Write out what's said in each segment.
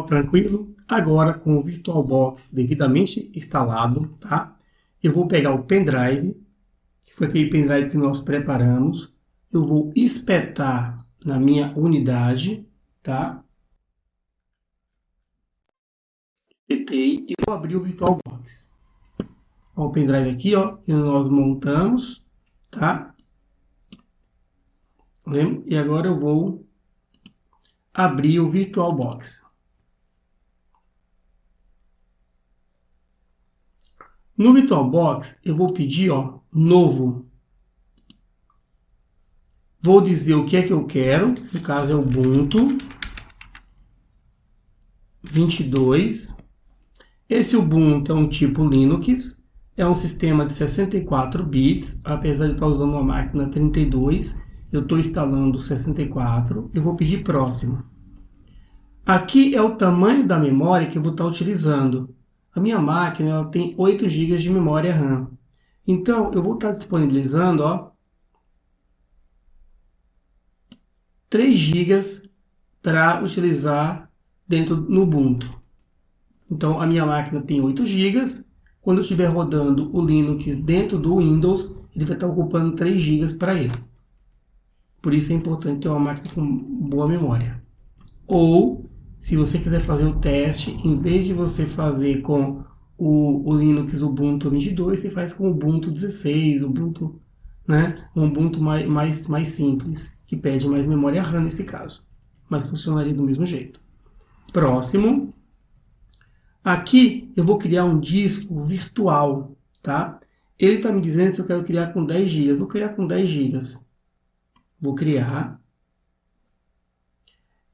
Tranquilo? Agora com o VirtualBox devidamente instalado, tá? Eu vou pegar o pendrive, que foi aquele pendrive que nós preparamos, eu vou espetar na minha unidade, tá? Espetei e vou abrir o VirtualBox. Ó, o pendrive aqui, ó, que nós montamos, tá? E agora eu vou abrir o VirtualBox. No VirtualBox, eu vou pedir, ó, novo. Vou dizer o que é que eu quero, no caso é Ubuntu 22. Esse Ubuntu é um tipo Linux, é um sistema de 64 bits, apesar de estar usando uma máquina 32, eu estou instalando 64, eu vou pedir próximo. Aqui é o tamanho da memória que eu vou estar utilizando. A minha máquina ela tem 8 GB de memória RAM. Então, eu vou estar disponibilizando, ó, 3 GB para utilizar dentro do Ubuntu. Então, a minha máquina tem 8 GB. Quando eu estiver rodando o Linux dentro do Windows, ele vai estar ocupando 3 GB para ele. Por isso é importante ter uma máquina com boa memória. Ou, se você quiser fazer o teste, em vez de você fazer com o Linux Ubuntu 22, você faz com o Ubuntu 16, Ubuntu, né? Um Ubuntu mais simples, que pede mais memória RAM nesse caso. Mas funcionaria do mesmo jeito. Próximo. Aqui eu vou criar um disco virtual, tá? Ele está me dizendo se eu quero criar com 10 GB. Vou criar com 10 GB. Vou criar.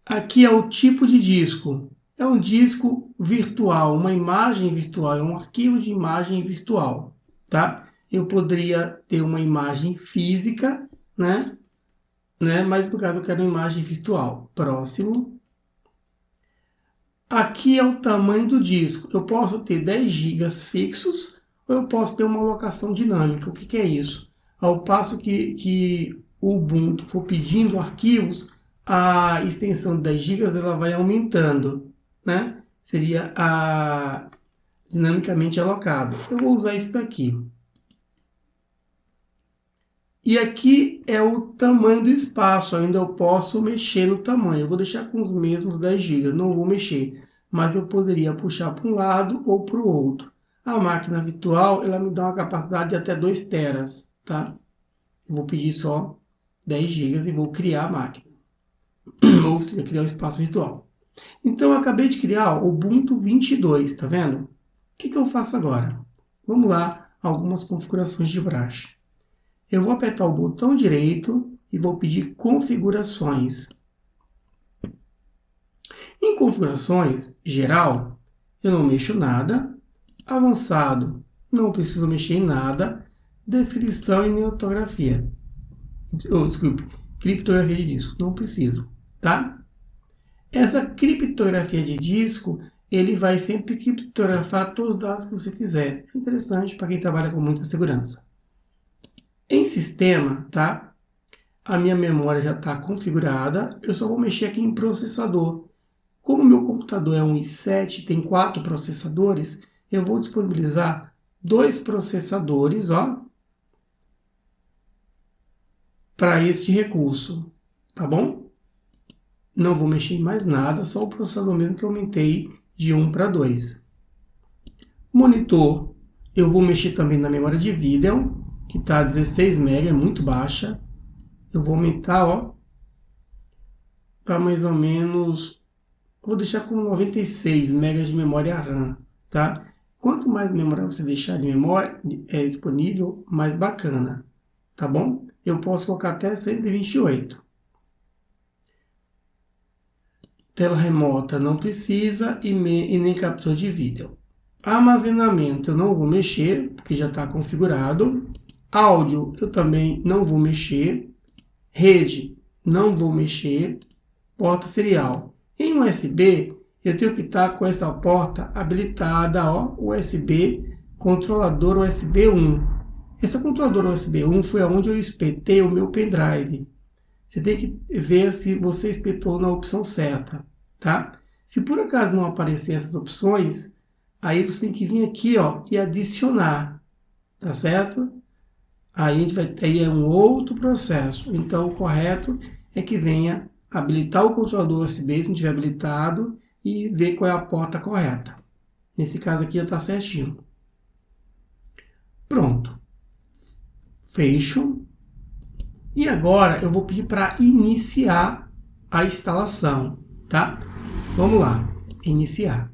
Aqui é o tipo de disco. É um disco virtual, uma imagem virtual, é um arquivo de imagem virtual, tá? Eu poderia ter uma imagem física, né? Mas no caso eu quero uma imagem virtual. Próximo. Aqui é o tamanho do disco. Eu posso ter 10 GB fixos ou eu posso ter uma alocação dinâmica. O que é isso? Ao passo que o Ubuntu for pedindo arquivos, a extensão de 10 GB ela vai aumentando, né? Seria a dinamicamente alocado. Eu vou usar isso daqui. E aqui é o tamanho do espaço, ainda eu posso mexer no tamanho. Eu vou deixar com os mesmos 10 GB, não vou mexer. Mas eu poderia puxar para um lado ou para o outro. A máquina virtual, ela me dá uma capacidade de até 2 teras, tá? Eu vou pedir só 10 GB e vou criar a máquina. Ou seja, criar o espaço virtual. Então, eu acabei de criar o Ubuntu 22, tá vendo? O que eu faço agora? Vamos lá, algumas configurações de praxe. Eu vou apertar o botão direito e vou pedir configurações. Em configurações, geral, eu não mexo nada. Avançado, não preciso mexer em nada. Descrição e ortografia. Desculpe, criptografia de disco, não preciso, tá? Essa criptografia de disco, ele vai sempre criptografar todos os dados que você quiser. É interessante para quem trabalha com muita segurança. Em sistema, tá? A minha memória já está configurada. Eu só vou mexer aqui em processador. Como o meu computador é um i7, tem 4 processadores, eu vou disponibilizar 2 processadores, ó, para este recurso, tá bom? Não vou mexer em mais nada, só o processador mesmo que eu aumentei de 1 para 2. Monitor, eu vou mexer também na memória de vídeo, que está 16 MB, é muito baixa. Eu vou aumentar, ó, para mais ou menos, vou deixar com 96 MB de memória RAM, tá? Quanto mais memória você deixar de memória disponível, mais bacana, tá bom? Eu posso colocar até 128. Tela remota não precisa e nem captura de vídeo. Armazenamento eu não vou mexer, porque já está configurado. Áudio eu também não vou mexer. Rede não vou mexer. Porta serial. Em USB eu tenho que estar com essa porta habilitada, ó, USB, controlador USB 1. Essa controladora USB 1 foi onde eu espetei o meu pendrive. Você tem que ver se você espetou na opção certa, tá? Se por acaso não aparecer essas opções, aí você tem que vir aqui, ó, e adicionar, tá certo? Aí a gente vai ter um outro processo. Então, o correto é que venha habilitar o controlador USB, se não tiver habilitado, e ver qual é a porta correta. Nesse caso aqui já está certinho. Pronto. Fecho. E agora eu vou pedir para iniciar a instalação, tá? Vamos lá. Iniciar.